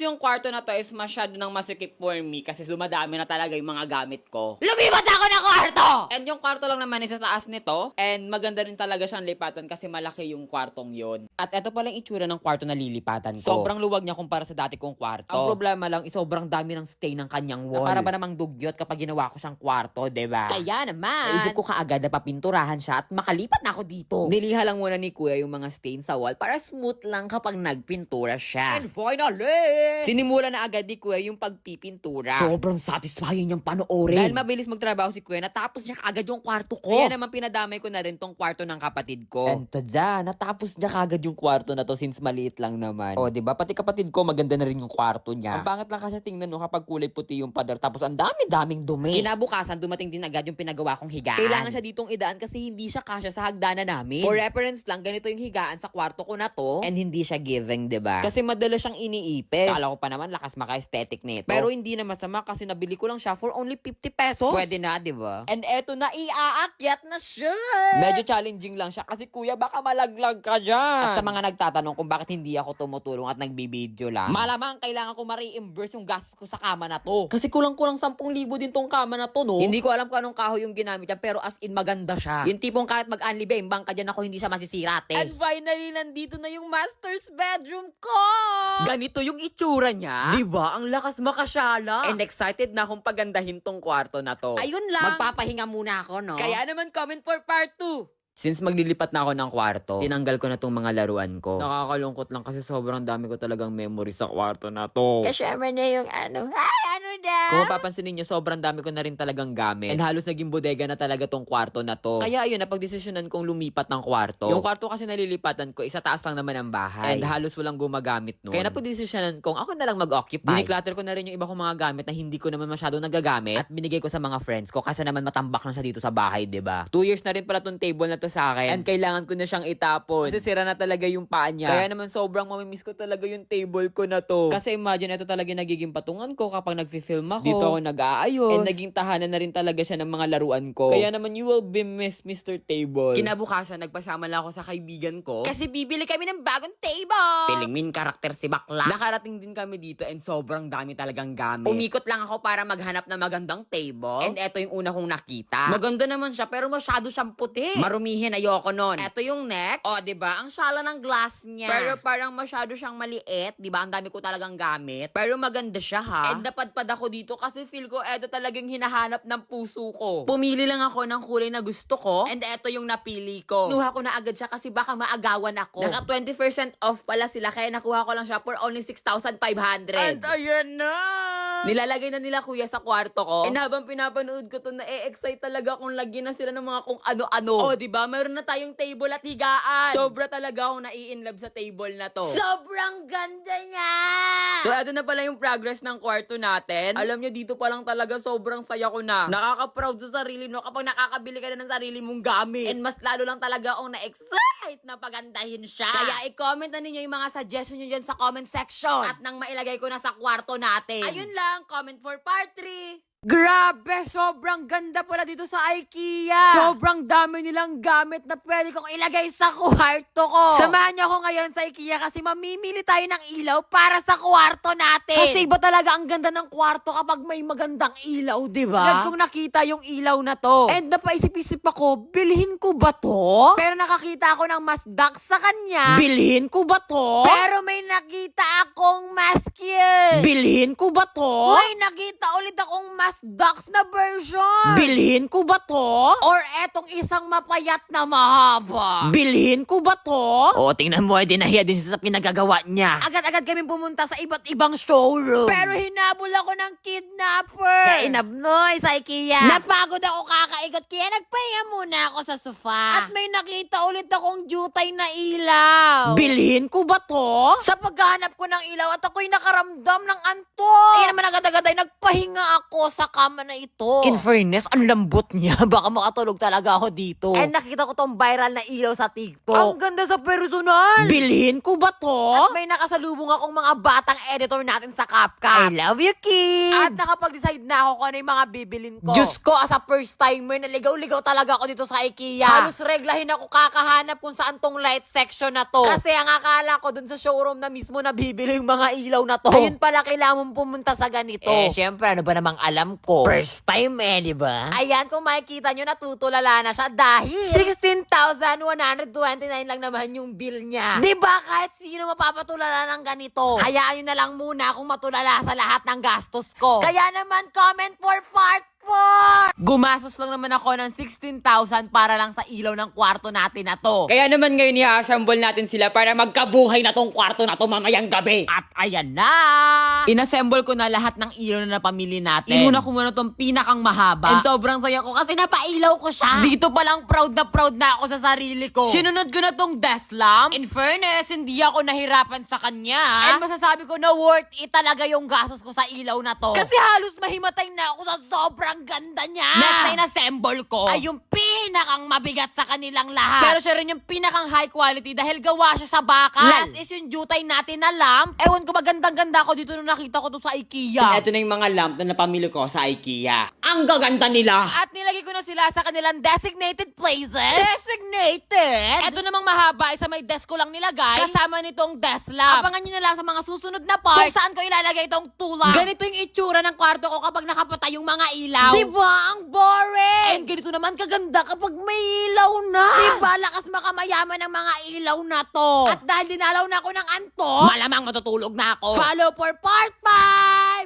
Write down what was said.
Since yung kwarto na to is masyado nang masikip for me kasi dumadami na talaga yung mga gamit ko, lumipat ako ng kwarto! And yung kwarto lang naman is sa taas nito. And maganda rin talaga siyang lipatan kasi malaki yung kwartong yon. At eto palang itsura ng kwarto na lilipatan ko. Sobrang luwag niya kumpara sa dati kong kwarto. Ang problema lang is sobrang dami ng stain ng kanyang wall. Na para ba namang dugyot kapag ginawa ko siyang kwarto, diba? Kaya naman, naisip ko kaagad na papinturahan siya at makalipat na ako dito. Niliha lang muna ni kuya yung mga stain sa wall para smooth lang kapag nagpintura siya. And finally, sinimula na agad ni kuya yung pagpipintura. Sobrang satisfying yung panoorin. Dahil mabilis magtrabaho si kuya, natapos niya agad yung kwarto ko. Kaya naman pinadamay ko na rin tong kwarto ng kapatid ko. And tada, natapos niya agad yung kwarto na to since maliit lang naman. O, diba? Pati kapatid ko, maganda na rin yung kwarto niya. Ang pangit lang kasi tingnan no kapag kulay puti yung pader tapos ang dami-daming dumi. Kinabukasan, dumating din agad yung pinagawa kong higaan. Kailangan siya ditong idaan kasi hindi siya kasya sa hagdanan namin. For reference lang, ganito yung higaan sa kwarto ko na to. And hindi siya giving, diba? Kasi madala siyang iniipis. Kala ko pa naman lakas maka-aesthetic nito. Pero hindi na masama kasi nabili ko lang siya for only 50 pesos. Pwede na, diba? And eto na, iaakyat na siya! Medyo challenging lang siya kasi kuya, baka malaglag ka dyan. At sa mga nagtatanong kung bakit hindi ako tumutulong at nagbibideo lang, malamang kailangan ko ma-reimburse yung gastos ko sa kama na to. Kasi kulang-kulang 10,000 din tong kama na to, no? Hindi ko alam kung anong kahoy yung ginamit yan, pero as in maganda siya. Yung tipong kahit mag-unli bang ka dyan ako, hindi siya masisirate. And finally, nandito na yung master's bedroom ko! Ganito yung itsura niya. Diba? Ang lakas makasyala. And excited na akong pagandahin tong kwarto na to. Ayun lang. Magpapahinga muna ako, no? Kaya naman comment for part 2. Since maglilipat na ako ng kwarto, tinanggal ko na tong mga laruan ko. Nakakalungkot lang kasi sobrang dami ko talagang memory sa kwarto na to. Kasama na yung ano na? Kung mapapansin ninyo, sobrang dami ko na rin talagang gamit. And halos naging bodega na talaga tong kwarto na to. Kaya ayun, napagdesisyonan kong lumipat ng kwarto. Yung kwarto kasi nalilipatan ko, isa taas lang naman ang bahay. And halos walang gumagamit nun. Kaya napagdesisyonan kong ako na lang mag-occupy. Diniclutter ko na rin yung iba kong mga gamit na hindi ko naman masyadong nagagamit. At binigay ko sa mga friends ko kasi naman matambak na siya dito sa bahay, diba? 2 years na rin pala tong table na to sa akin. And kailangan ko na siyang itapon. Kasi sira na talaga yung paa niya. Kaya naman sobrang mamimiss ko talaga yung table ko na to. Kasi imagine, ito talaga nagiging patungan ko kapag nagfi-film ako. Dito ako nag-aayos. And naging tahanan na rin talaga siya ng mga laruan ko. Kaya naman you will be missed, Mr. Table. Kinabukasan, nagpasama lang ako sa kaibigan ko. Kasi bibili kami ng bagong table. Piling main character si Bakla. Nakarating din kami dito and sobrang dami talagang gamit. Umikot lang ako para maghanap ng magandang table. And eto yung una kong nakita. Maganda naman siya pero masyado siyang puti. Marumihin, ayoko nun. Eto yung next. O, diba? Ang shala ng glass niya. Pero parang masyado siyang maliit. Diba? Ang dami ko talagang gamit. Pero maganda siya, ha? And napadpad ako dito kasi feel ko eto talagang hinahanap ng puso ko. Pumili lang ako ng kulay na gusto ko. And eto yung napili ko. Nuha ko na agad siya kasi baka maagawan ako. Naka 20% off pala sila kaya nakuha ko lang siya for only 6,500. And ayan na! Nilalagay na nila kuya sa kwarto ko. And habang pinapanood ko to, na-excite talaga kung lagyan na sila ng mga kung ano-ano. O, diba? Mayroon na tayong table at higaan. Sobra talaga akong nai-inlove sa table na to. Sobrang ganda niya! So, eto na pala yung progress ng kwarto natin. Alam nyo, dito pa lang talaga sobrang saya ko na. Nakaka-proud sa sarili mo kapag nakakabili ka na ng sarili mong gamit. And mas lalo lang talaga akong na-excite na pagandahin siya. Kaya i-comment na ninyo yung mga suggestion nyo dyan sa comment section. At nang mailagay ko na sa kwarto natin. Ayun lang, comment for part 3. Grabe! Sobrang ganda pala dito sa IKEA! Sobrang dami nilang gamit na pwede kong ilagay sa kwarto ko! Samahan niyo ako ngayon sa IKEA kasi mamimili tayo ng ilaw para sa kwarto natin! Kasi iba talaga ang ganda ng kwarto kapag may magandang ilaw, diba? Agad kong nakita yung ilaw na to. And napaisip-isip ako, bilhin ko ba to? Pero nakakita ako ng mas dark sa kanya. Bilhin ko ba to? Pero may nakita akong mas cute. Bilhin ko ba to? May nakita ulit akong mas Dax na version. Bilhin ko ba to? Or etong isang mapayat na mahaba? Bilhin ko ba to? O, tingnan mo, dinahiya din siya sa pinagagawa niya. Agad-agad kami pumunta sa iba't ibang showroom. Pero hinabol ako ng kidnapper. Kainabnoy sa IKEA. Napagod ako kakaigot kaya nagpahinga muna ako sa sofa. At may nakita ulit akong jutay na ilaw. Bilhin ko ba to? Sa paghahanap ko ng ilaw at ako'y nakaramdam ng antok. Kaya naman agad-agad ay nagpahinga ako sa sa kama na ito. In fairness, ang lambot niya. Baka makatulog talaga ako dito. And nakita ko tong viral na ilaw sa TikTok. Ang ganda sa personal. Bilhin ko ba to? At may nakasalubong akong mga batang editor natin sa CapCut. I love you, kid! At nakapag-decide na ako kung ano yung mga bibilin ko. Diyos ko, as a first timer, naligaw-ligaw talaga ako dito sa IKEA. Halos reglahin ako kakahanap kung saan tong light section na to. Kasi ang akala ko dun sa showroom na mismo na bibili yung mga ilaw na to. Ayun pala, kailangan mong pumunta sa ganito. Syempre, ano ba namang alam ko? First time di ba? Ayan, kung makikita nyo, natutulala na siya dahil 16,129 lang naman yung bill niya. Diba, kahit sino mapapatulala ng ganito. Hayaan nyo na lang muna kung matulala sa lahat ng gastos ko. Kaya naman, comment for part 4! Gumastos lang naman ako ng 16,000 para lang sa ilaw ng kwarto natin na to. Kaya naman ngayon i-assemble natin sila para magkabuhay na tong kwarto na to mamayang gabi. At ayan na! Inassemble ko na lahat ng ilaw na napamili natin. Inuna ko muna tong pinakang mahaba. And sobrang saya ko kasi napailaw ko siya. Dito palang proud na ako sa sarili ko. Sinunod ko na tong desk lamp. In fairness, hindi ako nahirapan sa kanya. And masasabi ko na worth it talaga yung gastos ko sa ilaw na to. Kasi halos mahimatay na ako sa sobrang ganda niya. Next na in-assemble ko ay yung pinakang mabigat sa kanilang lahat. Pero siya rin yung pinakang high quality dahil gawa siya sa bakal. Last is yung jutay natin na lamp. Ewan ko, magandang-ganda ako dito nung nakita ko to sa IKEA. And ito na yung mga lamp na napamili ko sa IKEA. Ang gaganda nila! At nilagay ko na sila sa kanilang designated places. Designated? Ito namang mahaba ay sa may desk ko lang nilagay. Kasama nitong desk lamp. Abangan nyo na lang sa mga susunod na part kung saan ko ilalagay itong tulak. Ganito yung itsura ng kwarto ko kapag nakapatay yung mga ilaw. Diba? Ang boring! And ganito naman kaganda kapag may ilaw na. Diba? Lakas makamayaman ng mga ilaw na to. At dahil dinalaw na ako ng anto, malamang matutulog na ako. Follow for part 5!